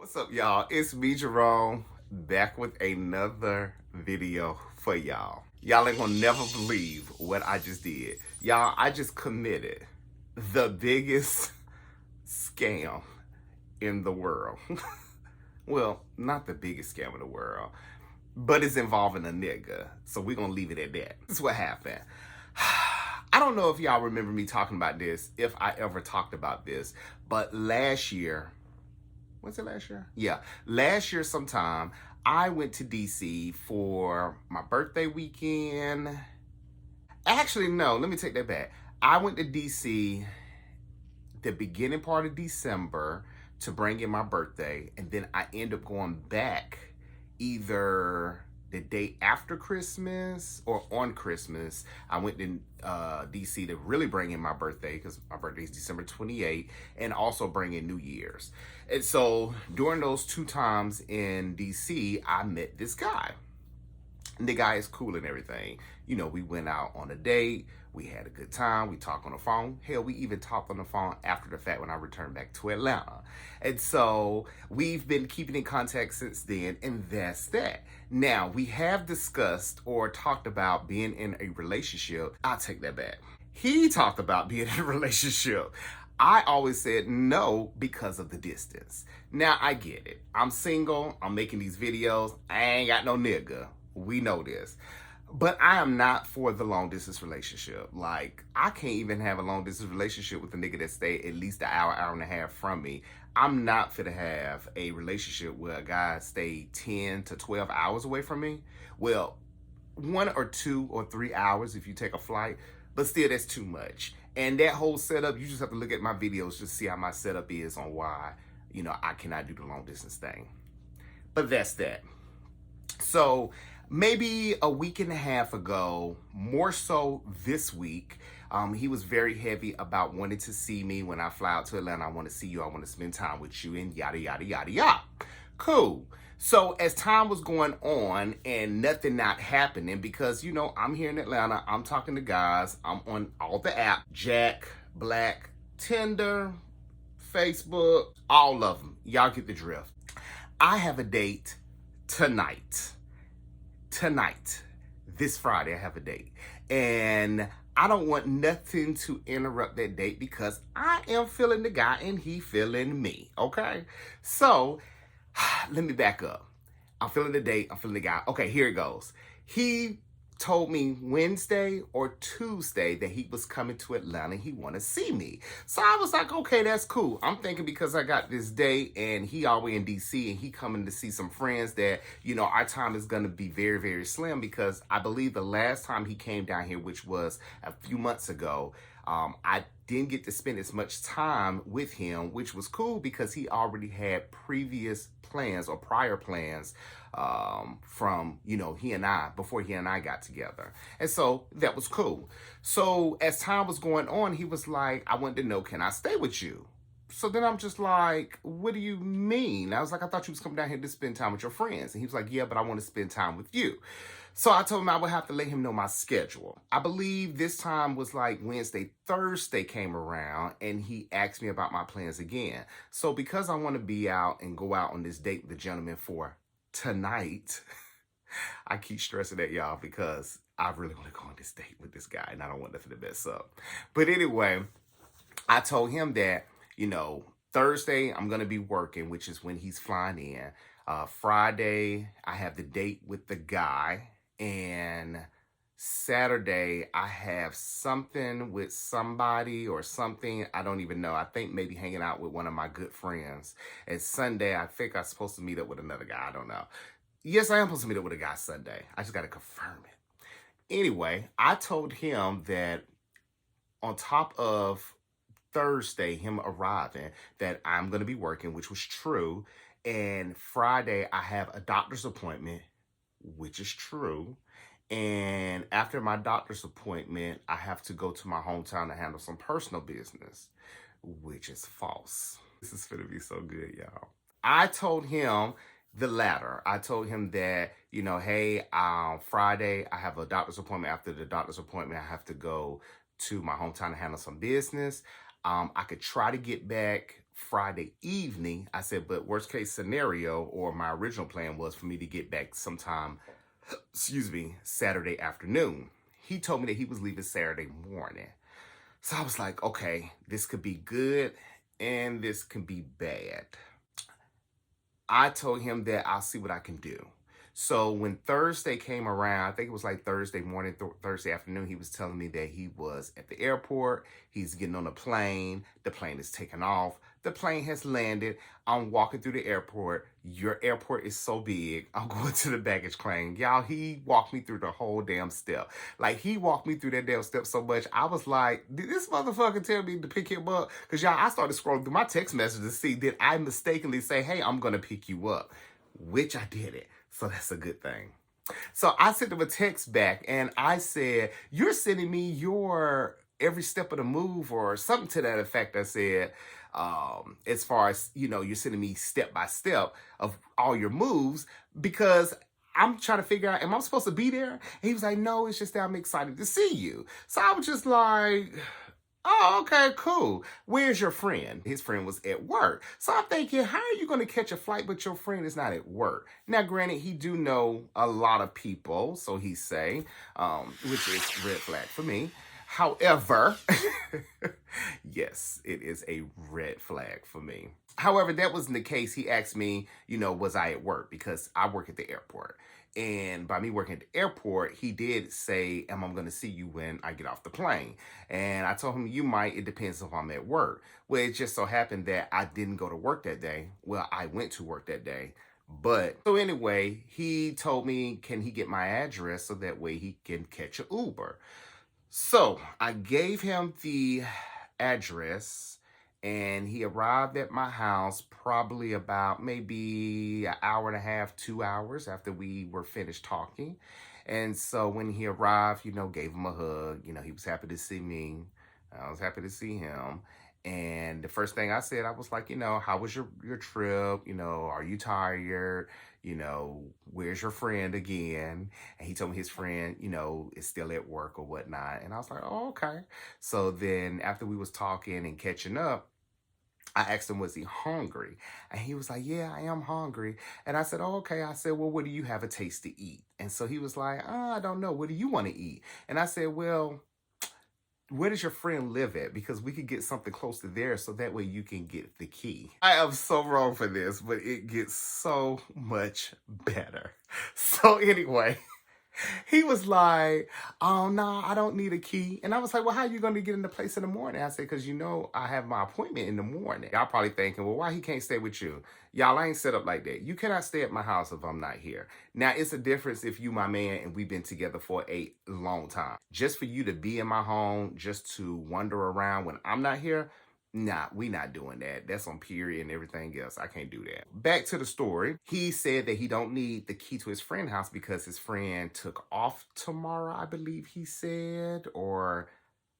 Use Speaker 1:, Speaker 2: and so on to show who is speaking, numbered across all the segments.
Speaker 1: What's up, y'all? It's me, Jerome, back with another video for y'all. Y'all ain't gonna never believe what I just did. Y'all, I just committed the biggest scam in the world. Well, not the biggest scam in the world, but it's involving a nigga. So we're gonna leave it at that. This is what happened. I don't know if y'all remember me talking about this, if I ever talked about this, but last year, was it last year? Yeah. Last year sometime, I went to DC for my birthday weekend. Actually, no, let me take that back. I went to DC the beginning part of December to bring in my birthday, and then I end up going back either the day after Christmas or on Christmas. I went to DC to really bring in my birthday because my birthday is December 28th, and also bring in New Year's. And so during those two times in DC, I met this guy. And the guy is cool and everything. You know, we went out on a date. We had a good time. We talked on the phone. Hell, we even talked on the phone after the fact when I returned back to Atlanta. And so we've been keeping in contact since then, and that's that. Now, we have discussed or talked about being in a relationship. I'll take that back. He talked about being in a relationship. I always said no because of the distance. Now, I get it. I'm single. I'm making these videos. I ain't got no nigga. We know this. But I am not for the long distance relationship. Like, I can't even have a long distance relationship with a nigga that stay at least an hour, hour and a half from me. I'm not fit to have a relationship where a guy stay 10 to 12 hours away from me. Well, 1 or 2 or 3 hours if you take a flight, but still that's too much. And that whole setup, you just have to look at my videos just to see how my setup is on why, I cannot do the long distance thing. But that's that. So maybe a week and a half ago, more so this week, he was very heavy about wanting to see me when I fly out to Atlanta. I want to see you. I want to spend time with you, and yada, yada, yada, yada. Cool. So as time was going on and nothing not happening, because, I'm here in Atlanta. I'm talking to guys. I'm on all the apps, Jack, Black, Tinder, Facebook, all of them. Y'all get the drift. I have a date tonight, this Friday, I have a date. And I don't want nothing to interrupt that date because I am feeling the guy and he feeling me, okay? So, let me back up. I'm feeling the date, I'm feeling the guy. Okay, here it goes. He told me Wednesday or Tuesday that he was coming to Atlanta and he want to see me. So I was like, okay, that's cool. I'm thinking because I got this date and he already in DC and he coming to see some friends that, our time is going to be very, very slim because I believe the last time he came down here, which was a few months ago, I didn't get to spend as much time with him, which was cool because he already had previous plans or prior plans from, he and I, before he and I got together. And so that was cool. So as time was going on, he was like, I wanted to know, can I stay with you? So then I'm just like, what do you mean? I was like, I thought you was coming down here to spend time with your friends. And he was like, yeah, but I want to spend time with you. So I told him I would have to let him know my schedule. I believe this time was like Wednesday, Thursday came around and he asked me about my plans again. So because I want to be out and go out on this date with the gentleman for tonight, I keep stressing that, y'all, because I really want to go on this date with this guy and I don't want nothing to mess up. But anyway, I told him that, Thursday I'm going to be working, which is when he's flying in. Friday, I have the date with the guy. And Saturday, I have something with somebody or something. I don't even know. I think maybe hanging out with one of my good friends. And Sunday, I think I'm supposed to meet up with another guy. I don't know. Yes, I am supposed to meet up with a guy Sunday. I just got to confirm it. Anyway, I told him that on top of Thursday, him arriving, that I'm going to be working, which was true. And Friday, I have a doctor's appointment, which is true. And after my doctor's appointment, I have to go to my hometown to handle some personal business, which is false. This is going to be so good, y'all. I told him the latter. I told him that, hey, Friday, I have a doctor's appointment. After the doctor's appointment, I have to go to my hometown to handle some business. I could try to get back Friday evening. I said, but worst case scenario, or my original plan was for me to get back sometime, excuse me, Saturday afternoon. He told me that he was leaving Saturday morning. So I was like, okay, this could be good and this can be bad. I told him that I'll see what I can do. So when Thursday came around, I think it was like Thursday morning, Thursday afternoon, he was telling me that he was at the airport. He's getting on a plane. The plane is taking off. The plane has landed. I'm walking through the airport. Your airport is so big. I'm going to the baggage claim. Y'all, he walked me through the whole damn step. Like, he walked me through that damn step so much. I was like, did this motherfucker tell me to pick him up? Because, y'all, I started scrolling through my text messages to see, did I mistakenly say, hey, I'm going to pick you up? Which I didn't. So that's a good thing. So I sent him a text back and I said, you're sending me your every step of the move or something to that effect. I said, as far as, you're sending me step by step of all your moves because I'm trying to figure out, am I supposed to be there? And he was like, no, it's just that I'm excited to see you. So I was just like, oh, okay, cool. Where's your friend? His friend was at work. So I'm thinking, how are you going to catch a flight but your friend is not at work? Now, granted, he do know a lot of people, so he's saying, which is red flag for me. However, yes, it is a red flag for me. However, that wasn't the case. He asked me, was I at work? Because I work at the airport. And by me working at the airport, he did say, am I going to see you when I get off the plane? And I told him, you might. It depends if I'm at work. Well, it just so happened that I didn't go to work that day. Well, I went to work that day. But so anyway, he told me, can he get my address so that way he can catch an Uber? So I gave him the address and he arrived at my house probably about maybe an hour and a half, 2 hours after we were finished talking. And so when he arrived, gave him a hug. He was happy to see me. I was happy to see him. And the first thing I said, I was like, how was your trip? Are you tired? Where's your friend again? And he told me his friend, is still at work or whatnot. And I was like, oh, okay. So then after we was talking and catching up, I asked him, was he hungry? And he was like, yeah, I am hungry. And I said, oh, okay. I said, well, what do you have a taste to eat? And so he was like, oh, I don't know. What do you want to eat? And I said, well, where does your friend live at? Because we could get something close to there so that way you can get the key. I am so wrong for this, but it gets so much better. So anyway, he was like, oh, no, I don't need a key. And I was like, well, how are you going to get in the place in the morning? I said, because I have my appointment in the morning. Y'all probably thinking, well, why he can't stay with you? Y'all, I ain't set up like that. You cannot stay at my house if I'm not here. Now, it's a difference if you my man and we've been together for a long time. Just for you to be in my home, just to wander around when I'm not here, nah, we not doing that. That's on period and everything else. I can't do that. Back to the story. He said that he don't need the key to his friend's house because his friend took off tomorrow, I believe he said, or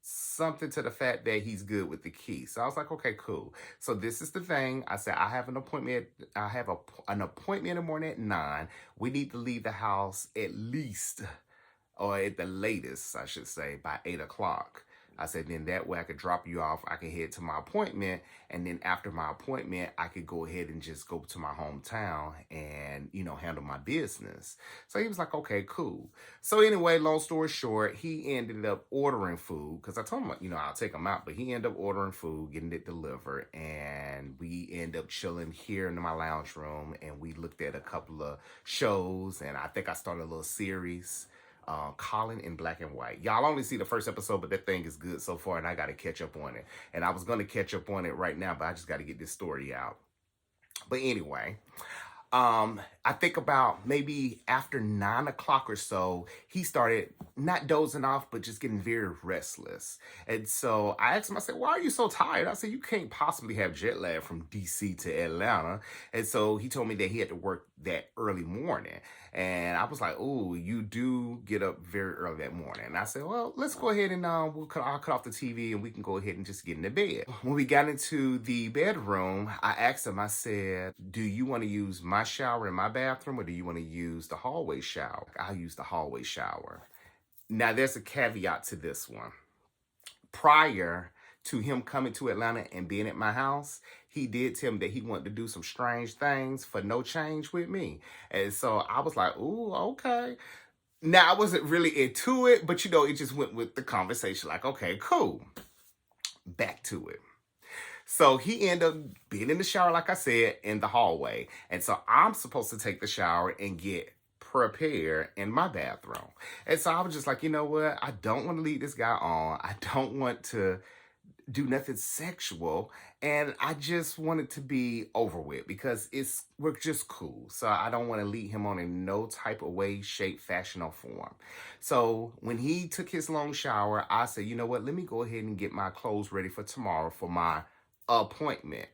Speaker 1: something to the fact that he's good with the key. So I was like, okay, cool. So this is the thing. I said, I have an appointment. I have an appointment in the morning at 9. We need to leave the house at least, or at the latest, I should say, by 8 o'clock. I said, then that way I could drop you off. I can head to my appointment. And then after my appointment, I could go ahead and just go to my hometown and, handle my business. So he was like, okay, cool. So anyway, long story short, he ended up ordering food because I told him, I'll take him out. But he ended up ordering food, getting it delivered. And we end up chilling here in my lounge room. And we looked at a couple of shows. And I think I started a little series. Colin in Black and White. Y'all only see the first episode, but that thing is good so far, and I got to catch up on it. And I was going to catch up on it right now, but I just got to get this story out. But anyway, I think about maybe after 9 o'clock or so, he started not dozing off, but just getting very restless. And so I asked him, I said, why are you so tired? I said, you can't possibly have jet lag from DC to Atlanta. And so he told me that he had to work that early morning. And I was like, oh, you do get up very early that morning. And I said, well, let's go ahead and I'll cut off the TV and we can go ahead and just get into bed. When we got into the bedroom, I asked him, I said, do you want to use my shower in my bathroom or do you want to use the hallway shower? I'll use the hallway shower. Now, there's a caveat to this one. Prior to him coming to Atlanta and being at my house, he did tell me that he wanted to do some strange things for no change with me. And so I was like, ooh, okay. Now I wasn't really into it, but it just went with the conversation. Like, okay, cool. Back to it. So he ended up being in the shower, like I said, in the hallway. And so I'm supposed to take the shower and get prepared in my bathroom. And so I was just like, you know what? I don't want to lead this guy on. I don't want to do nothing sexual, and I just want it to be over with because we're just cool. So I don't want to lead him on in no type of way, shape, fashion, or form. So when he took his long shower, I said, you know what, let me go ahead and get my clothes ready for tomorrow for my appointment.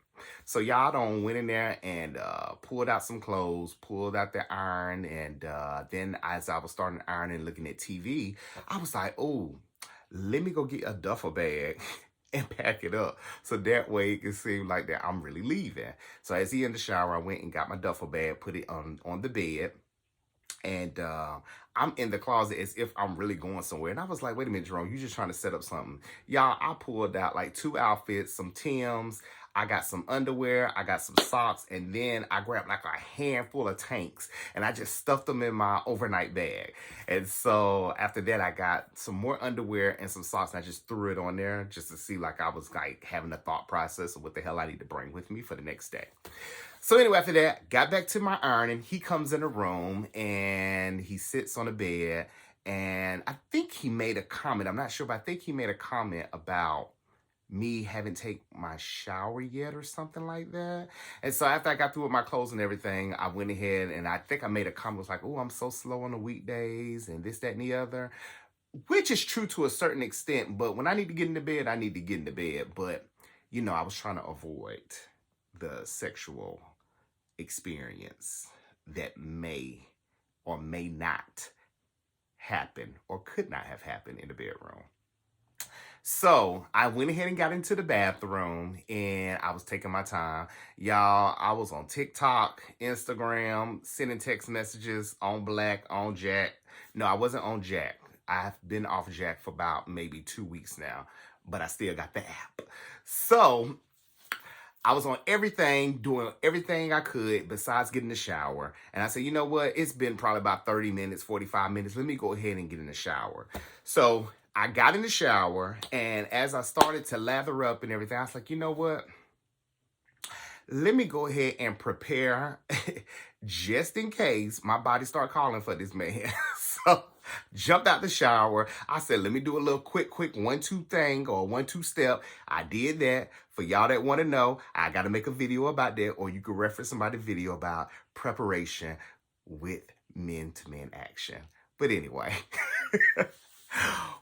Speaker 1: So y'all done went in there and pulled out some clothes, pulled out the iron, and then as I was starting to iron and looking at TV, I was like, oh, let me go get a duffel bag and pack it up so that way it can seem like that I'm really leaving. So as he in the shower, I went and got my duffel bag, put it on the bed, and I'm in the closet as if I'm really going somewhere. And I was like, wait a minute, Jerome, you just trying to set up something. Y'all, I pulled out like 2 outfits, some Timbs, I got some underwear, I got some socks, and then I grabbed like a handful of tanks and I just stuffed them in my overnight bag. And so after that, I got some more underwear and some socks, and I just threw it on there just to see like I was like having a thought process of what the hell I need to bring with me for the next day. So anyway, after that, got back to my ironing. He comes in the room and he sits on the bed, and I think he made a comment. I'm not sure, but I think he made a comment about me haven't taken my shower yet or something like that. And so after I got through with my clothes and everything, I went ahead and I think I made a comment was like, oh, I'm so slow on the weekdays and this, that, and the other, which is true to a certain extent. But when I need to get into bed, I need to get into bed. But, I was trying to avoid the sexual experience that may or may not happen or could not have happened in the bedroom. So I went ahead and got into the bathroom and I was taking my time. Y'all, I was on TikTok, Instagram, sending text messages on Black, on Jack. No, I wasn't on Jack. I've been off Jack for about maybe 2 weeks now, but I still got the app. So I was on everything, doing everything I could besides getting the shower. And I said, you know what? It's been probably about 30 minutes, 45 minutes. Let me go ahead and get in the shower. So I got in the shower, and as I started to lather up and everything, I was like, you know what? Let me go ahead and prepare just in case my body start calling for this man. So jumped out the shower. I said, let me do a little quick 1-2 thing or 1-2 step. I did that. For y'all that want to know, I got to make a video about that, or you can reference somebody's video about preparation with men-to-men action. But anyway,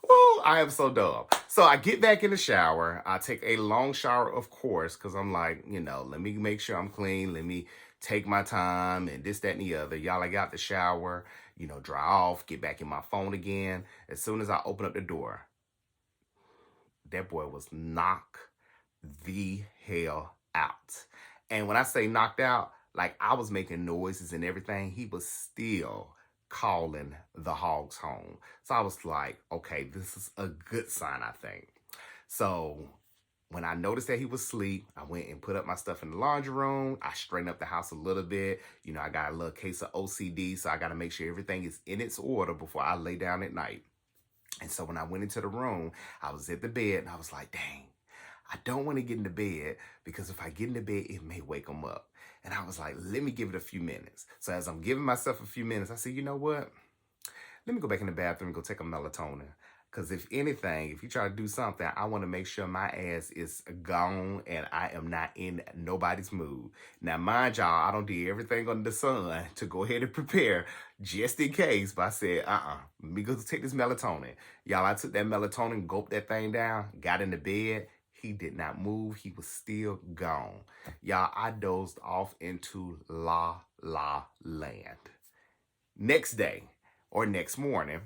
Speaker 1: oh, I am so dumb. So I get back in the shower. I take a long shower, of course, because I'm like, let me make sure I'm clean. Let me take my time and this, that, and the other. Y'all, I got the shower, dry off, get back in my phone again. As soon as I open up the door, that boy was knocked the hell out. And when I say knocked out, like I was making noises and everything, he was still calling the hogs home. So I was like, okay, this is a good sign, I think. So when I noticed that he was asleep, I went and put up my stuff in the laundry room. I straightened up the house a little bit. I got a little case of OCD, so I got to make sure everything is in its order before I lay down at night. And so when I went into the room, I was at the bed and I was like, dang, I don't want to get into bed because if I get into bed, it may wake him up. And I was like, let me give it a few minutes. So as I'm giving myself a few minutes, I said, you know what? Let me go back in the bathroom and go take a melatonin. Because if anything, if you try to do something, I want to make sure my ass is gone and I am not in nobody's mood. Now, mind y'all, I don't do everything under the sun to go ahead and prepare just in case. But I said, let me go take this melatonin. Y'all, I took that melatonin, gulped that thing down, got in the bed. He did not move. He was still gone. Y'all, I dozed off into La La Land. Next day or next morning,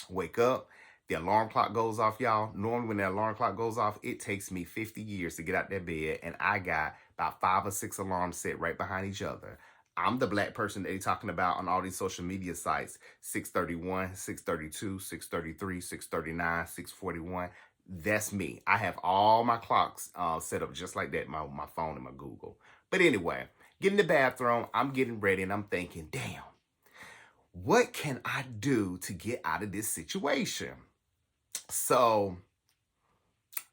Speaker 1: wake up, the alarm clock goes off, y'all. Normally when the alarm clock goes off, it takes me 50 years to get out that bed, and I got about 5 or 6 alarms set right behind each other. I'm the black person that they're talking about on all these social media sites. 6:31, 6:32, 6:33, 6:39, 6:41. That's me. I have all my clocks set up just like that, my phone and my Google. But anyway, get in the bathroom. I'm getting ready and I'm thinking, damn, what can I do to get out of this situation? So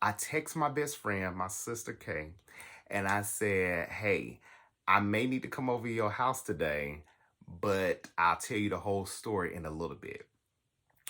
Speaker 1: I text my best friend, my sister Kay, and I said, hey, I may need to come over to your house today, but I'll tell you the whole story in a little bit.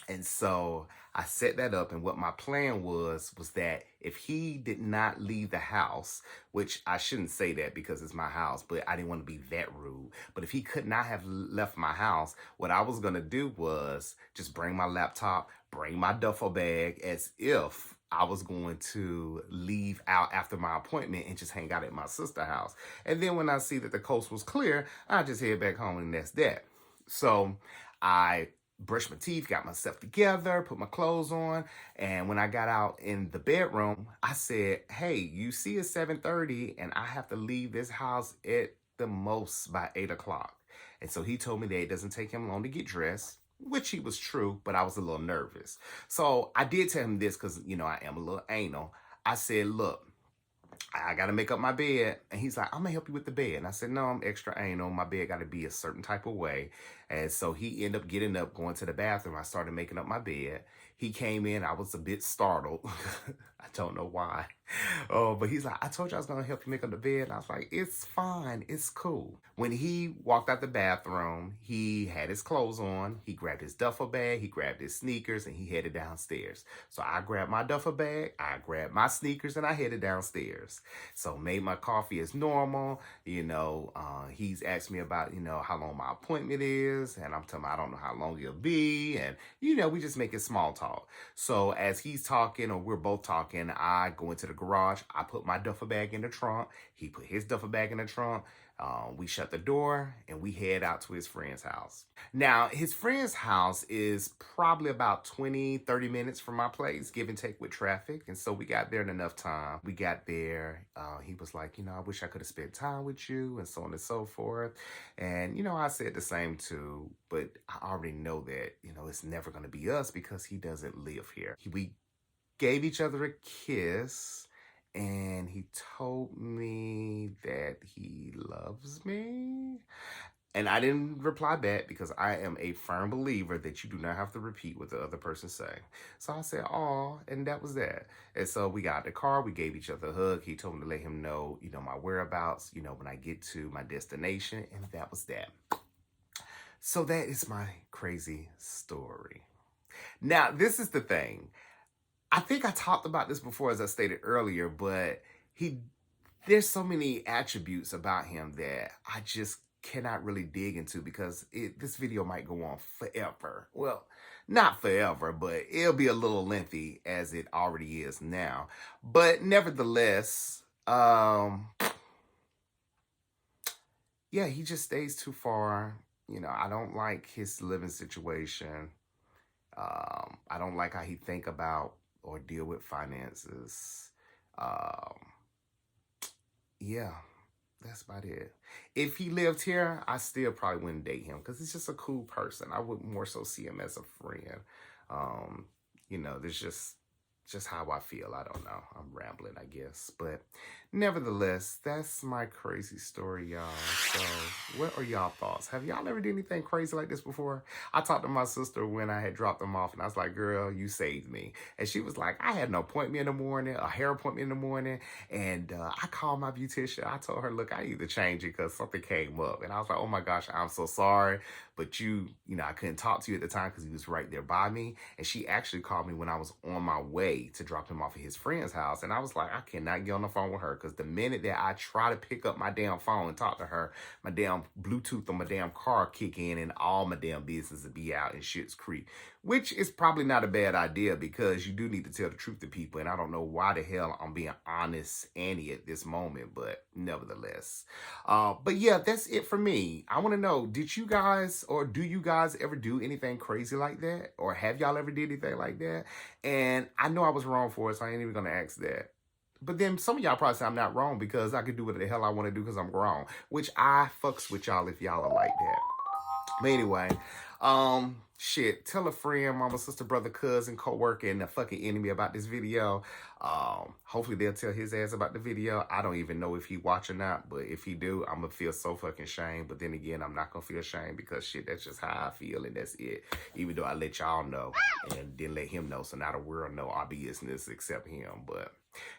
Speaker 1: And so I set that up, and what my plan was that if he did not leave the house, which I shouldn't say that because it's my house, but I didn't want to be that rude. But if he could not have left my house, what I was gonna do was just bring my laptop, bring my duffel bag, as if I was going to leave out after my appointment and just hang out at my sister's house. And then when I see that the coast was clear, I just head back home, and that's that. So I brushed my teeth, got myself together, put my clothes on, and when I got out in the bedroom, I said, hey, you see it's 7:30 and I have to leave this house at the most by 8 o'clock. And so he told me that it doesn't take him long to get dressed, which he was true, but I was a little nervous. So I did tell him this because, I am a little anal. I said, look, I got to make up my bed. And he's like, I'm going to help you with the bed. And I said, no, I'm extra anal. My bed got to be a certain type of way. And so he ended up getting up, going to the bathroom. I started making up my bed. He came in. I was a bit startled. I don't know why. Oh, but he's like, I told you I was going to help you make up the bed. And I was like, it's fine. It's cool. When he walked out the bathroom, he had his clothes on. He grabbed his duffel bag. He grabbed his sneakers and he headed downstairs. So I grabbed my duffel bag. I grabbed my sneakers and I headed downstairs. So made my coffee as normal. He's asked me about, how long my appointment is. And I'm telling him I don't know how long it'll be. And, we just making small talk. So as he's talking or we're both talking, I go into the garage. I put my duffel bag in the trunk. He put his duffel bag in the trunk. We shut the door and we head out to his friend's house. Now, his friend's house is probably about 20-30 minutes from my place, give and take with traffic. And so we got there in enough time. We got there. He was like, I wish I could have spent time with you and so on and so forth. And, I said the same too, but I already know that, it's never going to be us because he doesn't live here. We gave each other a kiss. And he told me that he loves me. And I didn't reply back because I am a firm believer that you do not have to repeat what the other person say. So I said, "Aw," and that was that. And so we got in the car. We gave each other a hug. He told me to let him know, my whereabouts, when I get to my destination. And that was that. So that is my crazy story. Now, this is the thing. I think I talked about this before, as I stated earlier, but there's so many attributes about him that I just cannot really dig into because this video might go on forever. Well, not forever, but it'll be a little lengthy as it already is now. But nevertheless, yeah, he just stays too far. I don't like his living situation. I don't like how he think about or deal with finances. Yeah, that's about it. If he lived here, I still probably wouldn't date him because he's just a cool person. I would more so see him as a friend. There's just how I feel. I don't know. I'm rambling, I guess. But nevertheless, that's my crazy story, y'all. So what are y'all thoughts? Have y'all ever did anything crazy like this before? I talked to my sister when I had dropped them off, and I was like, girl, you saved me. And she was like, I had an appointment in the morning, a hair appointment in the morning, and I called my beautician. I told her, look, I need to change it because something came up. And I was like, oh my gosh, I'm so sorry. But I couldn't talk to you at the time because he was right there by me. And she actually called me when I was on my way to drop him off at his friend's house. And I was like, I cannot get on the phone with her because the minute that I try to pick up my damn phone and talk to her, my damn Bluetooth on my damn car kick in and all my damn business will be out in Schitt's Creek, which is probably not a bad idea because you do need to tell the truth to people. And I don't know why the hell I'm being honest Annie at this moment, but nevertheless. But yeah, that's it for me. I want to know, did you guys or do you guys ever do anything crazy like that? Or have y'all ever did anything like that? And I know I was wrong for it, so I ain't even going to ask that. But then some of y'all probably say I'm not wrong because I can do what the hell I want to do because I'm grown. Which I fucks with y'all if y'all are like that. But anyway, shit, tell a friend, mama, sister, brother, cousin, co-worker, and a fucking enemy about this video. Hopefully they'll tell his ass about the video. I don't even know if he watch or not, but if he do, I'm gonna feel so fucking shame. But then again, I'm not gonna feel shame because shit, that's just how I feel, and that's it. Even though I let y'all know and then let him know, so now the world know our business except him. But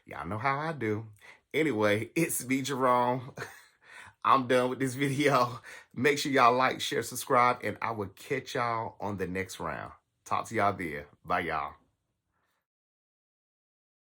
Speaker 1: y'all know how I do. Anyway, it's me, Jerome. I'm done with this video. Make sure y'all like, share, subscribe, and I will catch y'all on the next round. Talk to y'all there. Bye, y'all.